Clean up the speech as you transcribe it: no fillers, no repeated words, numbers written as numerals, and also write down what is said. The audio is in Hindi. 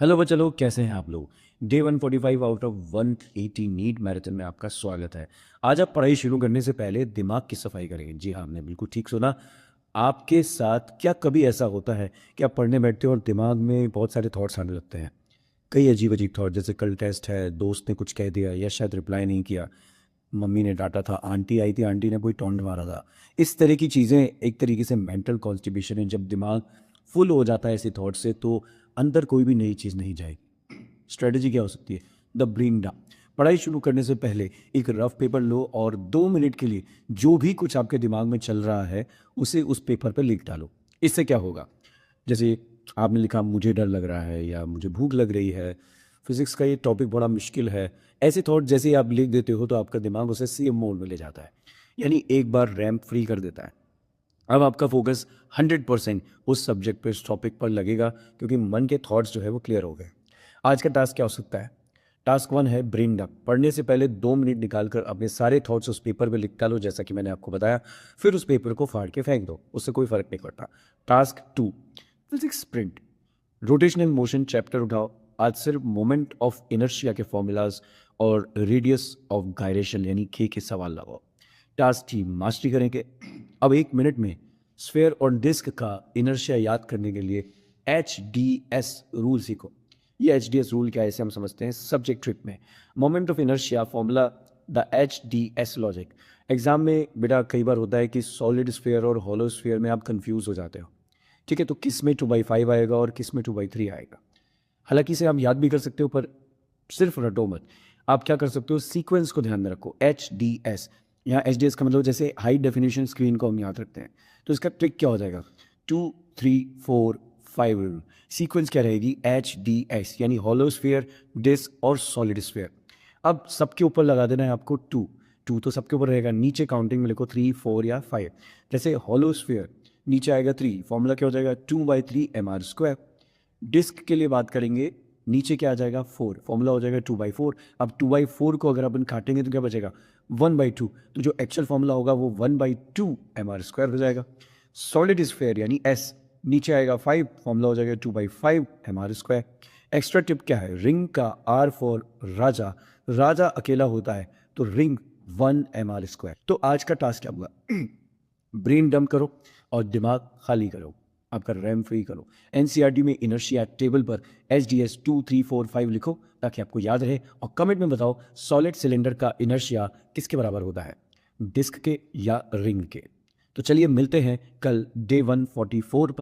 हेलो बच्चा लोग, कैसे हैं आप लोग। Day 145 out of 180 NEET marathon में आपका स्वागत है। आज आप पढ़ाई शुरू करने से पहले दिमाग की सफाई करेंगे। जी हाँ, आपने बिल्कुल ठीक सुना। आपके साथ क्या कभी ऐसा होता है कि आप पढ़ने बैठते हो और दिमाग में बहुत सारे थॉट्स आने लगते हैं। कई अजीब अजीब थॉट, जैसे कल टेस्ट है, दोस्त ने कुछ कह दिया या शायद रिप्लाई नहीं किया, मम्मी ने डांटा था, आंटी आई थी, आंटी ने कोई टोंट मारा था। इस तरह की चीज़ें एक तरीके से मेंटल कॉन्स्टिपेशन है। जब दिमाग फुल हो जाता है ऐसे थॉट से, तो अंदर कोई भी नई चीज़ नहीं जाएगी। स्ट्रेटजी क्या हो सकती है? The brain dump. पढ़ाई शुरू करने से पहले एक रफ पेपर लो और 2 मिनट के लिए जो भी कुछ आपके दिमाग में चल रहा है उसे उस पेपर पर लिख डालो। इससे क्या होगा? जैसे आपने लिखा मुझे डर लग रहा है या मुझे भूख लग रही है, फिजिक्स का ये टॉपिक बड़ा मुश्किल है। ऐसे थॉट जैसे ही आप लिख देते हो तो आपका दिमाग उसे सेव मोड में ले जाता है, यानी एक बार रैंप फ्री कर देता है। अब आपका फोकस 100% उस सब्जेक्ट पे, उस टॉपिक पर लगेगा, क्योंकि मन के थॉट्स जो है वो क्लियर हो गए। आज का टास्क क्या हो सकता है? टास्क 1 है ब्रेन डंप। पढ़ने से पहले 2 मिनट निकालकर अपने सारे थॉट्स उस पेपर पे लिख डालो, जैसा कि मैंने आपको बताया। फिर उस पेपर को फाड़ के फेंक दो, उससे कोई फर्क नहीं पड़ता। Task 2, physics sprint. Rotational motion chapter उठाओ। आज सिर्फ मोमेंट ऑफ इनर्शिया के फॉर्मूलाज और रेडियस ऑफ गायरेशन यानी के सवाल लगाओ। टास्क 3, मास्टरी करेंगे। अब 1 मिनट में स्फेयर और डिस्क का इनर्शिया याद करने के लिए HDS रूल सीखो। ये HDS रूल क्या है, इसे हम समझते हैं सब्जेक्ट ट्रिप में। Moment of inertia formula, the HDS logic. Exam में बेटा कई बार होता है कि सॉलिड स्फेयर और हॉलो स्फेयर में आप कंफ्यूज हो जाते हो। ठीक है, तो किस में 2/5 आएगा और किस में 2/3 आएगा। हालांकि इसे आप याद भी कर सकते हो, पर सिर्फ रटो मत। आप क्या कर सकते हो, सीक्वेंस को ध्यान में रखो। HDS, यहाँ HDS का मतलब जैसे हाई डेफिनेशन स्क्रीन को हम याद रखते हैं, तो इसका ट्रिक क्या हो जाएगा? 2 3 4 5। सीक्वेंस क्या रहेगी? HDS, यानी हॉलो स्फीयर, डिस्क और सॉलिड स्फीयर। अब सबके ऊपर लगा देना है आपको 2। 2 तो सबके ऊपर रहेगा, नीचे काउंटिंग में लिखो 3 4 या 5। जैसे हॉलो स्फीयर नीचे आएगा 3, फॉर्मूला क्या हो जाएगा? 2/3 mr²। डिस्क के लिए बात करेंगे, नीचे क्या आ जाएगा? 4, फॉर्मूला हो जाएगा 2/4। अब 2/4 को अगर अपन काटेंगे तो क्या बचेगा? 1/2। तो जो एक्चुअल फॉर्मूला होगा वो 1/2 mr² हो जाएगा। सॉलिड स्फेयर यानी S, नीचे आएगा 5, फॉर्मूला हो जाएगा 2/5 mr²। एक्स्ट्रा टिप क्या है? रिंग का R फॉर राजा, राजा अकेला होता है तो रिंग 1 mr²। तो आज का टास्क क्या हुआ? ब्रेन डंप करो और दिमाग खाली करो, आपका रैम फ्री करो। एनसीईआरटी में इनर्शिया टेबल पर HDS 2 3 4 5 लिखो ताकि आपको याद रहे, और कमेंट में बताओ सॉलिड सिलेंडर का इनर्शिया किसके बराबर होता है, डिस्क के या रिंग के। तो चलिए मिलते हैं कल डे 144 पर।